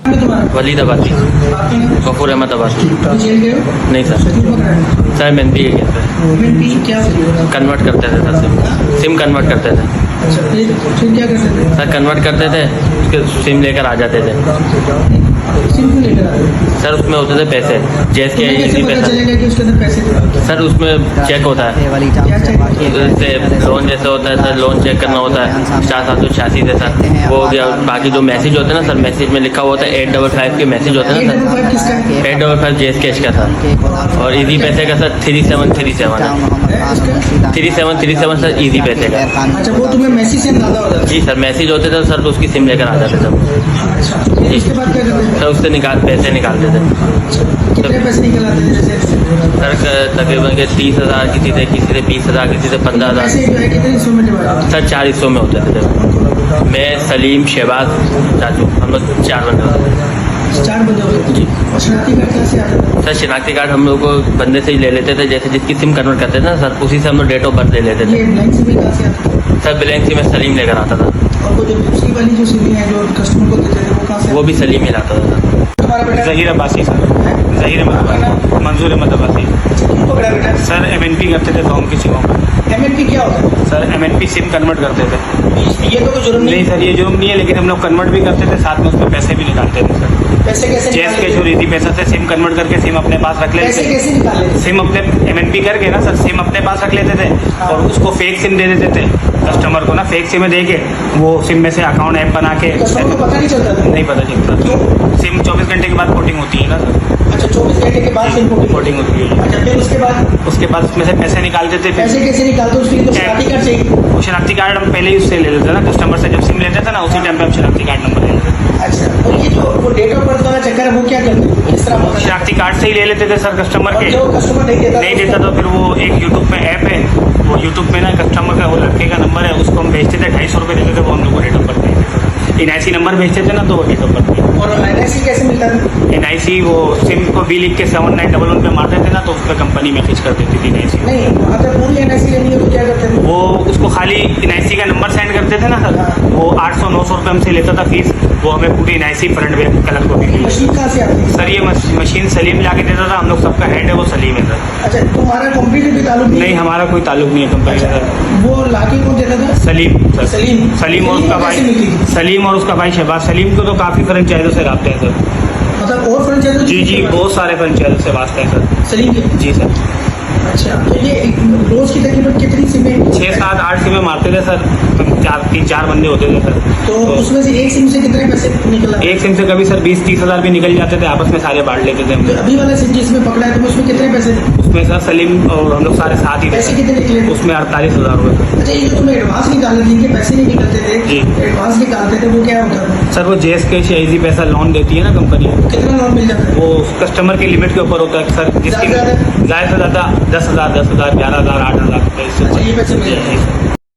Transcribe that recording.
Waleed Abbasi, Ghafoor Ahmad Abbasi. Jail गए हो? नहीं सर, सर MNP है क्या कन्वर्ट करते थे सर, सिम कन्वर्ट करते थे अच्छा, फिर क्या करते थे? सर, कन्वर्ट करते थे, उसके सिम लेकर आ जाते थे सिम क्यों लेकर आए? सर। उसमें होते थे पैसे, जैसे तुम्हें कैसे इजी पता पैसा चलेगा कि उसके अंदर पैसे थे? सर, उसमें चेक होता है, जैसे लोन जैसे होता है सर, लोन चेक करना होता है 4786 से सर। वो या बाकी जो मैसेज होते हैं ना सर, मैसेज में लिखा हुआ होता है 855 के मैसेज होते हैं ना सर, 855 किसका है? 855 जेस कैश का था, और इजी पैसे का सर 3737 है, 3737 सर इजी पैसे का। अच्छा, वो तुम्हें मैसेज से अंदाजा हो जाता जी सर, मैसेज होते थे सर, तो उसकी सिम लेकर आ जाते थे है? अच्छा, फिर उसके बाद क्या करते थे? सर। उससे पैसे निकालते थे कितने पैसे निकल आते थे जैसे? सर, तकरीबन के 30,000 किसी से 20,000 किसी से 15,000 पैसे जो है कितने हिस्सों में डिवाइड होते सर, 4 हिस्सों में होते थे सर। मैं, सलीम, शहबाज, चाचू, हम लोग 4 बंदे होते थे। हैं? 4 बंदे होते थे। जी। और शनाख्ती कार्ड कैसे आता था? सर, शिनाख्ती कार्ड हम लोग को बंदे से ही ले लेते थे, जैसे जिसकी सिम कन्वर्ट करते थे ना सर, उसी से हम लोग डेट ऑफ बर्थ ले लेते ये थे ब्लैंक सिम कहाँ से आता था? सर। ब्लैंक सिम में सलीम लेकर आता था, और वो जो दूसरी वाली जो सिम है जो कस्टमर को देते थे वो कहाँ से? वो भी सलीम ही लाता था सर। तुम्हारा बेटा ज़हीर अब्बासी सर, है? ज़हीर अहमद अब्बासी, मंजूर अहमद अब्बासी। क्यों पकड़ा बेटा? सर MNP करते थे कौम की सिमों पर। MNP क्या होता है? सर MNP सिम कन्वर्ट करते थे। ये तो कोई जुर्म नहीं नहीं। सर, ये जुर्म नहीं है, लेकिन हम लोग कन्वर्ट भी करते थे, साथ में उसमें पैसे भी निकालते थे सर। पैसे कैसे जेस निकाल के लेते जो थे? रीति पैसा से सिम कन्वर्ट करके सिम अपने पास रख पैसे लेते थे। कैसे निकाल लेते थे? सिम अपने MNP करके ना सर, सिम अपने पास रख लेते थे और उसको फेक सिम दे देते थे कस्टमर को ना, फेक सिम दे के वो सिम में से अकाउंट ऐप बना के। कस्टमर को पता नहीं चलता था? नहीं पता चलता। क्यों? सिम 24 घंटे के बाद कोटिंग होती है ना सर, अच्छा, 24 घंटे के बाद सिम कोटिंग होती है। अच्छा, फिर उसके बाद उसमें से पैसे निकालते थे। पैसे कैसे निकालते? उसके लिए तो शनाख्ती कार्ड चाहिए। वो शनाख्ती कार्ड हम पहले ही उससे ले लेते थे ना, कस्टमर से जब सिम लेते थे ना, उसी टाइम पे हम शनाख्ती कार्ड नंबर ले लेते थे। अच्छा, और ये जो वो डेट ऑफ बर्थ वाला चक्कर है वो क्या करते हैं? इस तरह होता है? शनाख्ती कार्ड से ही ले लेते थे सर कस्टमर और के। जो कस्टमर नहीं देता तो फिर वो एक यूट्यूब में ऐप है, वो यूट्यूब में ना कस्टमर का वो लड़के का नंबर है, उसको हम भेजते थे, 250 रुपये देते थे, वो हम लोग को डेट ऑफ बर्थ भेजते थे। NIC नंबर भेजते थे ना, तो वो डेट ऑफ बर्थ। और NIC कैसे मिलता था? NIC वो सिम को भी लिख के 7911 पे मारते थे ना, तो उस पर कंपनी मैसेज कर देती थी NIC। नहीं, अगर पूरी NIC लेनी है तो क्या करते थे? वो उसको खाली NIC का नंबर सेंड करते थे ना सर, वो 800-900 रुपये हमसे लेता था फीस, वो हमें पूरी NIC फ्रंट पे कलर को भी। मशीन कहाँ से आती है? सर, ये मशीन सलीम ला के देता था, हम लोग सबका हेड है वो सलीम है सर। अच्छा, तुम्हारा कंपनी से भी ताल्लुक नहीं, हमारा कोई ताल्लुक नहीं है कंपनी से सर। वो लाके कौन देता था? सलीम सर, सलीम। सलीम और उसका कैसे मिलती भाई, थी? सलीम और उसका भाई शहबाज। सलीम को तो काफ़ी फ्रेंचाइजों से रखते हैं सर। मतलब और फ्रेंचाइज? जी, बहुत सारे फ्रेंचाइजों से वास्ते हैं सर। सलीम के? जी सर। अच्छा, तो ये रोज की तकरीबन कितनी सिमें? 6, 7, 8 सिमें मारते थे सर, 3-4 बंदे होते थे सर। तो उसमें से एक सिम से कितने पैसे निकल आते? एक सिम से कभी सर 20-30 हज़ार भी निकल जाते थे, आपस में सारे बांट लेते थे हम तो लोग। अभी वाला सिम जिसमें पकड़ा है तो उसमें कितने पैसे थे? उसमें सर सलीम और हम लोग सारे साथ ही थे पैसे सर। कितने निकले थे? उसमें 48,000 रुपये सर। अच्छा, ये जो तुम्हें एडवांस निकालने जिनके पैसे नहीं निकलते थे, जी। एडवांस निकालते थे, वो क्या होता था? सर, वो जेस के इजी पैसा लोन देती है ना कंपनी, कितना लोन मिल जाता है? वो कस्टमर की लिमिट के ऊपर होता है सर, जिसकी ज़्यादा ज़्यादा से ज़्यादा 10,000, 11,000, 8,000 अच्छा, ये पैसे मिल जाते हैं।